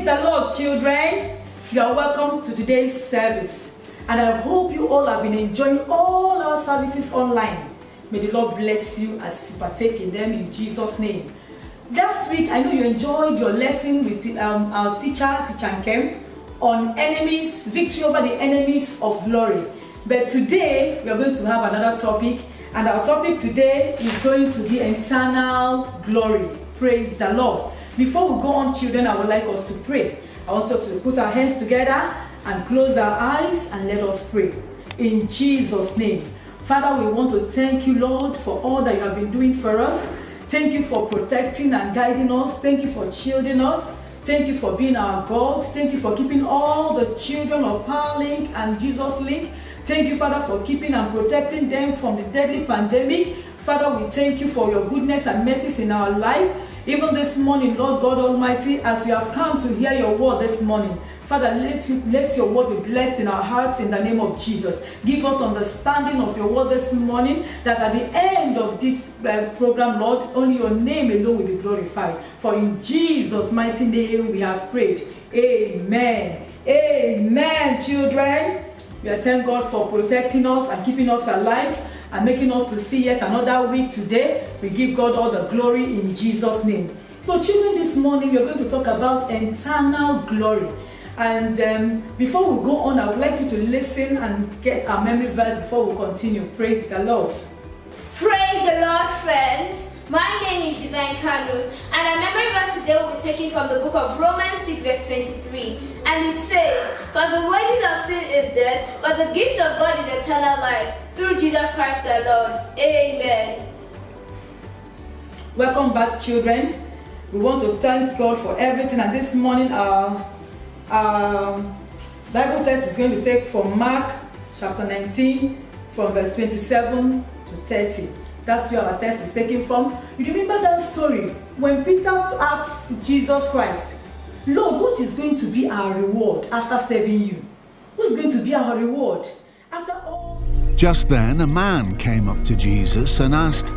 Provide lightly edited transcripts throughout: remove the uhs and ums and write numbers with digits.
Praise the Lord, children. You are welcome to today's service. And I hope you all have been enjoying all our services online. May the Lord bless you as you partake in them in Jesus' name. Last week, I know you enjoyed your lesson with our teacher Nkem, on enemies, victory over the enemies of glory. But today, we are going to have another topic. And our topic today is going to be eternal glory. Praise the Lord. Before we go on, children, I would like us to pray. I want us to put our hands together and close our eyes and let us pray. In Jesus' name. Father, we want to thank you, Lord, for all that you have been doing for us. Thank you for protecting and guiding us. Thank you for shielding us. Thank you for being our God. Thank you for keeping all the children of PowerLink and Jesus Link. Thank you, Father, for keeping and protecting them from the deadly pandemic. Father, we thank you for your goodness and mercies in our life. Even this morning, Lord God Almighty, as we have come to hear your word this morning, Father, let your word be blessed in our hearts in the name of Jesus. Give us understanding of your word this morning, that at the end of this program, Lord, only your name alone will be glorified. For in Jesus' mighty name we have prayed. Amen. Amen, children. We thank God for protecting us and keeping us alive and making us to see yet another week today. We give God all the glory in Jesus' name. So children, this morning we are going to talk about eternal glory. And before we go on, I would like you to listen and get our memory verse before we continue. Praise the Lord. Praise the Lord, friends. My name is Divine Kanu, and our memory verse today will be taken from the book of Romans 6 verse 23. And it says, "For the wages of sin is death, but the gift of God is eternal life, through Jesus Christ the Lord." Amen. Welcome back, children. We want to thank God for everything, and this morning our Bible text is going to take from Mark chapter 19 from verse 27 to 30. That's where our text is taken from. You remember that story when Peter asked Jesus Christ, "Lord, what is going to be our reward after serving you? What's going to be our reward after all?" Just then a man came up to Jesus and asked,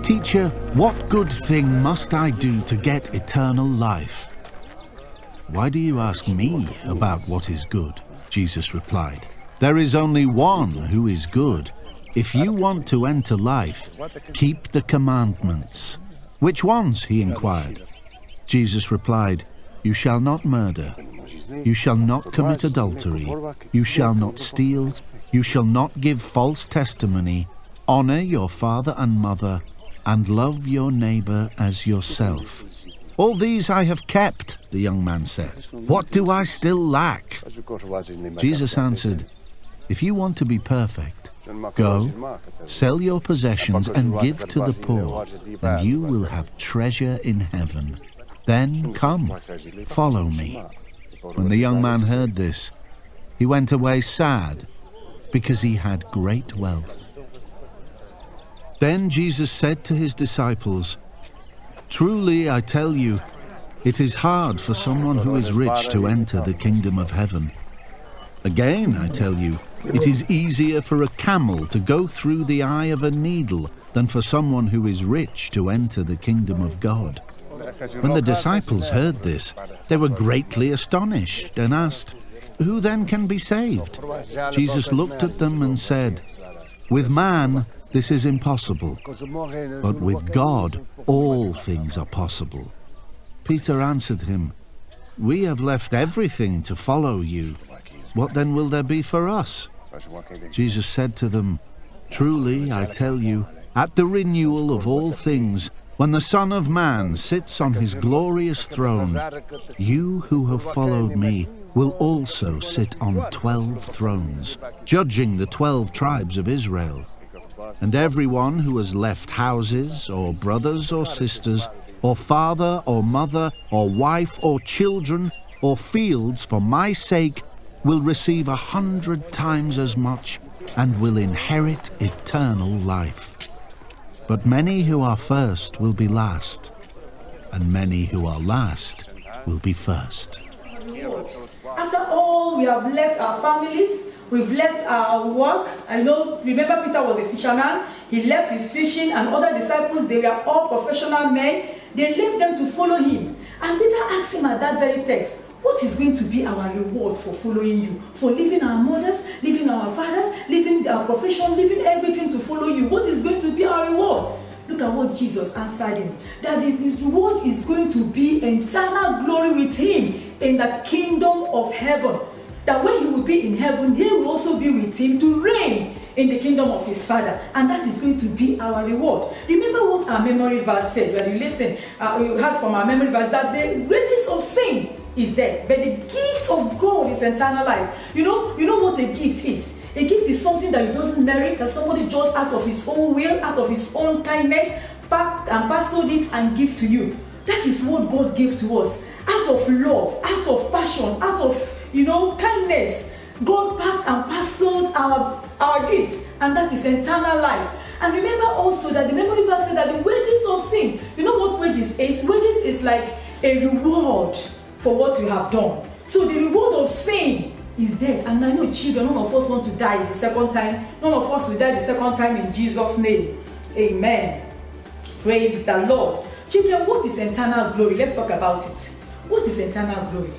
"Teacher, what good thing must I do to get eternal life?" "Why do you ask me about what is good?" Jesus replied. "There is only one who is good. If you want to enter life, keep the commandments." "Which ones?" he inquired. Jesus replied, "You shall not murder. You shall not commit adultery. You shall not steal. You shall not give false testimony. Honor your father and mother, and love your neighbor as yourself." "All these I have kept," the young man said. "What do I still lack?" Jesus answered, "If you want to be perfect, go, sell your possessions and give to the poor, and you will have treasure in heaven. Then come, follow me." When the young man heard this, he went away sad, because he had great wealth. Then Jesus said to his disciples, "Truly I tell you, it is hard for someone who is rich to enter the kingdom of heaven. Again, I tell you, it is easier for a camel to go through the eye of a needle than for someone who is rich to enter the kingdom of God." When the disciples heard this, they were greatly astonished and asked, "Who then can be saved?" Jesus looked at them and said, "With man this is impossible, but with God all things are possible." Peter answered him, "We have left everything to follow you. What then will there be for us?" Jesus said to them, "Truly I tell you, at the renewal of all things, when the Son of Man sits on his glorious throne, you who have followed me will also sit on 12 thrones, judging the 12 tribes of Israel. And everyone who has left houses, or brothers or sisters, or father or mother, or wife or children, or fields for my sake, will receive 100 times as much and will inherit eternal life. But many who are first will be last, and many who are last will be first." After all, we have left our families, we've left our work. I know, remember Peter was a fisherman. He left his fishing, and other disciples, they were all professional men. They left them to follow him. And Peter asked him at that very text, What is going to be our reward for following you? For leaving our mothers, leaving our fathers, leaving our profession, leaving everything to follow you? What is going to be our reward? Look at what Jesus answered him. That his reward is going to be eternal glory with him in the kingdom of heaven. That when he will be in heaven, he will also be with him to reign in the kingdom of his Father. And that is going to be our reward. Remember what our memory verse said. When you listen, you heard from our memory verse that the wages of sin is death, but the gift of God is eternal life. You know what a gift is? A gift is something that he doesn't merit, that somebody just out of his own will, out of his own kindness, packed and parceled it and give to you. That is what God gave to us. Out of love, out of passion, out of kindness, God packed and parceled our gifts, and that is eternal life. And remember also that the memory verse said that the wages of sin, you know what wages is? Wages is like a reward for what you have done. So the reward of sin is death. And I know, children, none of us want to die the second time. None of us will die the second time in Jesus' name. Amen. Praise the Lord. Children, what is eternal glory? Let's talk about it. What is eternal glory?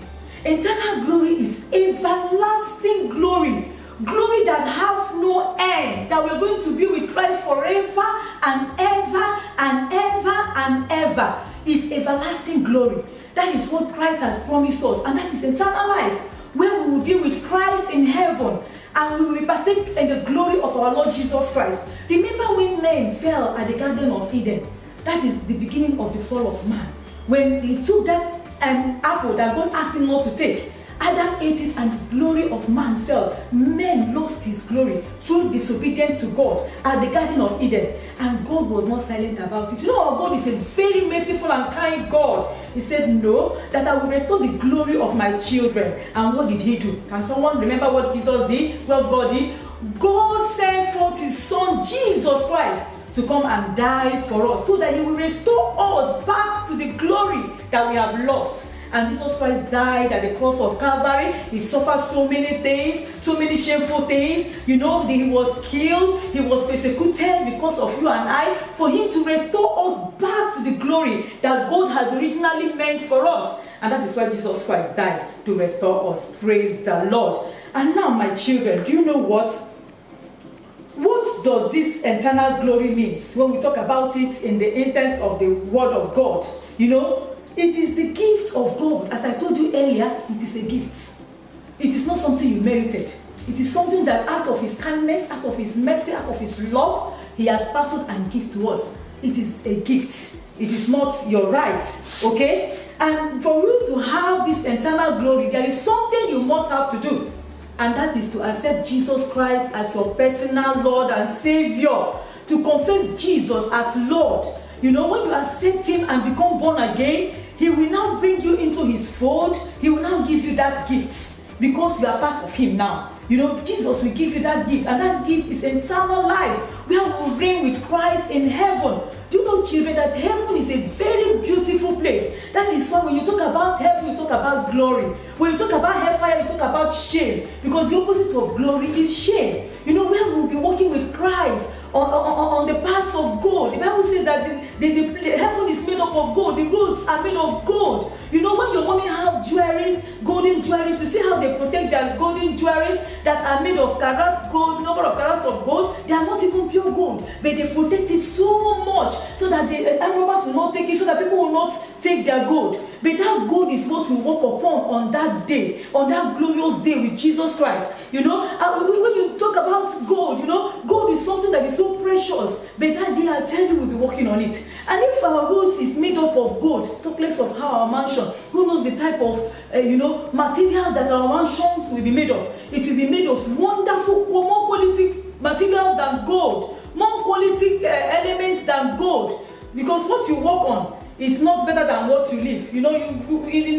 Eternal glory is everlasting glory. Glory that have no end. That we're going to be with Christ forever and ever and ever and ever. Is everlasting glory. That is what Christ has promised us. And that is eternal life. Where we will be with Christ in heaven. And we will partake in the glory of our Lord Jesus Christ. Remember when men fell at the Garden of Eden? That is the beginning of the fall of man. When he took that apple that God asked him not to take, Adam ate it and the glory of man fell. Man lost his glory through disobedience to God at the Garden of Eden. And God was not silent about it. You know, our God is a very merciful and kind God. He said, no, that I will restore the glory of my children. And what did he do? Can someone remember what Jesus did? What God did? God sent forth his son, Jesus Christ, to come and die for us, so that he will restore us back to the glory that we have lost. And Jesus Christ died at the cross of Calvary. He suffered so many things, so many shameful things. You know, he was killed, he was persecuted because of you and I, for him to restore us back to the glory that God has originally meant for us. And that is why Jesus Christ died, to restore us. Praise the Lord. And now, my children, do you know what? What does this eternal glory mean when we talk about it in the intent of the Word of God? You know, it is the gift of God. As I told you earlier, it is a gift. It is not something you merited. It is something that out of his kindness, out of his mercy, out of his love, he has parceled and given to us. It is a gift. It is not your right. Okay? And for you to have this eternal glory, there is something you must have to do. And that is to accept Jesus Christ as your personal Lord and Savior. To confess Jesus as Lord. You know, when you accept him and become born again, he will now bring you into his fold. He will now give you that gift. Because you are part of him now. You know, Jesus will give you that gift. And that gift is eternal life. Where we will reign with Christ in heaven. Do you know, children, that heaven is a very beautiful place. That is why when you talk about heaven, you talk about glory. When you talk about hellfire, you talk about shame. Because the opposite of glory is shame. You know, where we will be walking with Christ on the paths of gold. The Bible says that the heaven is made up of gold. The roads are made of gold. You know, when your mommy have jewelries, golden jewelries, you see how they protect their golden jewelries that are made of carats gold, number of carats of gold. They are not even pure gold, but they protect it so much so that the robbers will not take it, so that people will not take their gold. But that gold is what we walk upon on that day, on that glorious day with Jesus Christ. You know, when you talk about gold, you know, gold is something that is so precious. But that day, I tell you, we'll be working on it. And if our roads is made up of gold, talk less of how our mansion, who knows the type of, material that our mansions will be made of. It will be made of wonderful, more quality materials than gold, more quality elements than gold. Because what you work on is not better than what you live. You know, in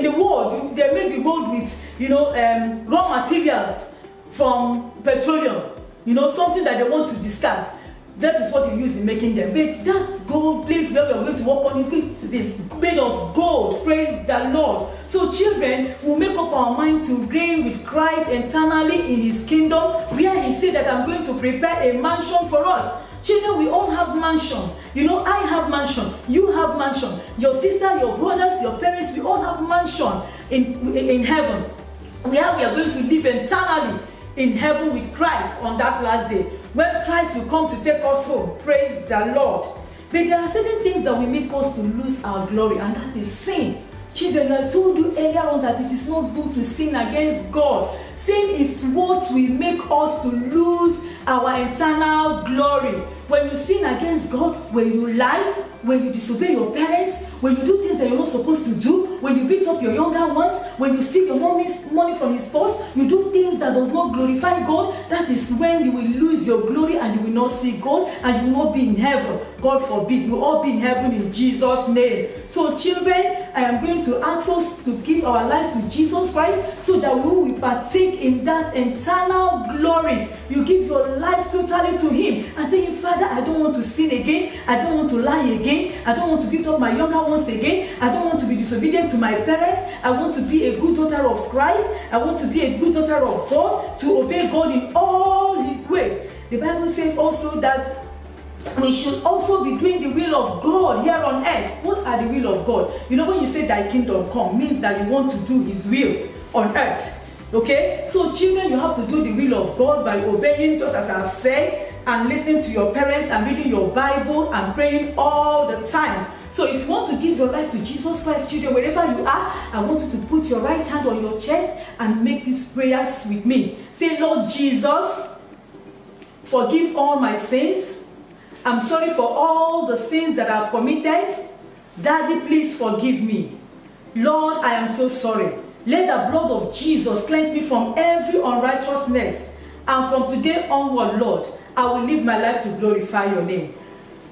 the world, they make the gold with, raw materials from petroleum. You know, something that they want to discard. That is what you use in making them. But that gold place where we are going to work on is going to be made of gold. Praise the Lord. So children will make up our mind to reign with Christ eternally in his kingdom, where he said that I'm going to prepare a mansion for us. Children, we all have mansion. You know, I have mansion. You have mansion. Your sister, your brothers, your parents, we all have mansion in heaven. Where we are going to live eternally in heaven with Christ on that last day. When Christ will come to take us home. Praise the Lord. But there are certain things that will make us to lose our glory, and that is sin. Children, I told you earlier on that it is not good to sin against God. Sin is what will make us to lose our eternal glory. When you sin against God, when you lie, when you disobey your parents, when you do things that you're not supposed to do, when you beat up your younger ones, when you steal your mommy's money from his purse, you do things that does not glorify God, that is when you will lose your glory and you will not see God and you will not be in heaven. God forbid, we will all be in heaven in Jesus' name. So children, I am going to ask us to give our life to Jesus Christ so that we will partake in that eternal glory. You give your life totally to him and tell him, Father, I don't want to sin again. I don't want to lie again. I don't want to beat up my younger ones again. I don't want to be disobedient to my parents. I want to be a good daughter of Christ. I want to be a good daughter of God, to obey God in all his ways. The Bible says also that we should also be doing the will of God here on earth. What are the will of God? You know, when you say thy kingdom come, means that you want to do his will on earth. Okay? So children, you have to do the will of God by obeying, just as I have said, and listening to your parents and reading your Bible and praying all the time. So if you want to give your life to Jesus Christ, children, wherever you are, I want you to put your right hand on your chest and make these prayers with me. Say, Lord Jesus, forgive all my sins. I'm sorry for all the sins that I've committed. Daddy, please forgive me. Lord, I am so sorry. Let the blood of Jesus cleanse me from every unrighteousness. And from today onward, Lord, I will live my life to glorify your name.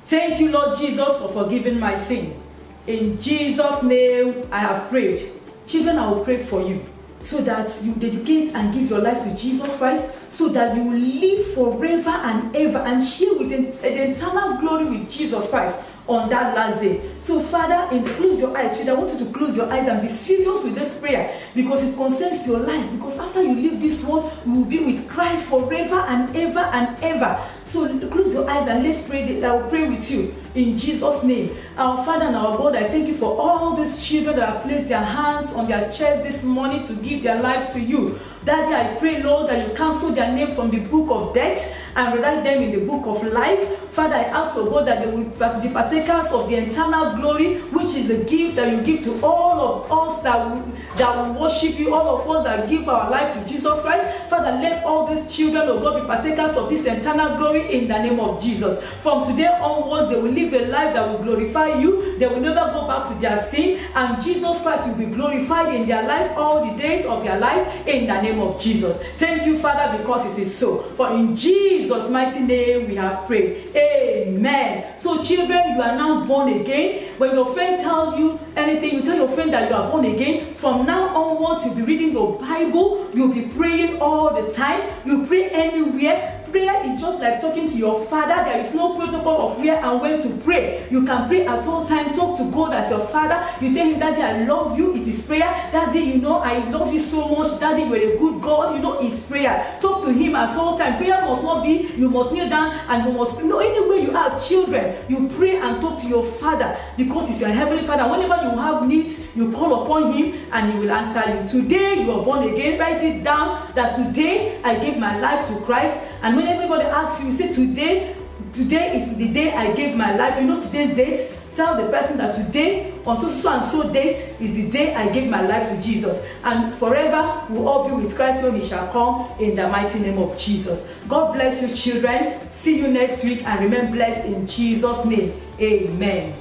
Thank you, Lord Jesus, for forgiving my sin. In Jesus' name, I have prayed. Children, I will pray for you so that you dedicate and give your life to Jesus Christ, so that you will live forever and ever and share with the eternal glory with Jesus Christ on that last day. So Father, close your eyes. I want you to close your eyes and be serious with this prayer, because it concerns your life. Because after you leave this world, you will be with Christ forever and ever and ever. So close your eyes and let's pray. I will pray with you in Jesus' name. Our Father and our God, I thank you for all these children that have placed their hands on their chest this morning to give their life to you. Daddy, I pray, Lord, that you cancel their name from the book of death and write them in the book of life. Father, I ask, oh God, that they will be partakers of the eternal glory, which is the gift that you give to all of us that will worship you, all of us that give our life to Jesus Christ. Father, let all these children, oh God, be partakers of this eternal glory in the name of Jesus. From today onwards, they will live a life that will glorify you. They will never go back to their sin, and Jesus Christ will be glorified in their life all the days of their life in the name of Jesus. Thank you, Father, because it is so. For in Jesus' mighty name we have prayed. Amen. So children, you are now born again. When your friend tells you anything, you tell your friend that you are born again. From now onwards, you'll be reading your Bible. You'll be praying all the time. You pray anywhere. Prayer is just like talking to your Father. There is no protocol of where and when to pray. You can pray at all times. Talk to God as your Father. You tell him, Daddy, I love you. It is prayer. Daddy, you know, I love you so much. Daddy, you are a good God. You know, it's prayer. Talk to him at all times. Prayer must not be, you must kneel down and you must, no, anywhere you are, children, you pray and talk to your Father, because it's your heavenly Father. Whenever you have needs, you call upon him and he will answer you. Today, you are born again. Write it down that today I gave my life to Christ. And when everybody asks you, say, today is the day I gave my life. You know today's date? Tell the person that today, on so and so date, is the day I gave my life to Jesus. And forever we'll all be with Christ when he shall come, in the mighty name of Jesus. God bless you, children. See you next week and remain blessed in Jesus' name. Amen.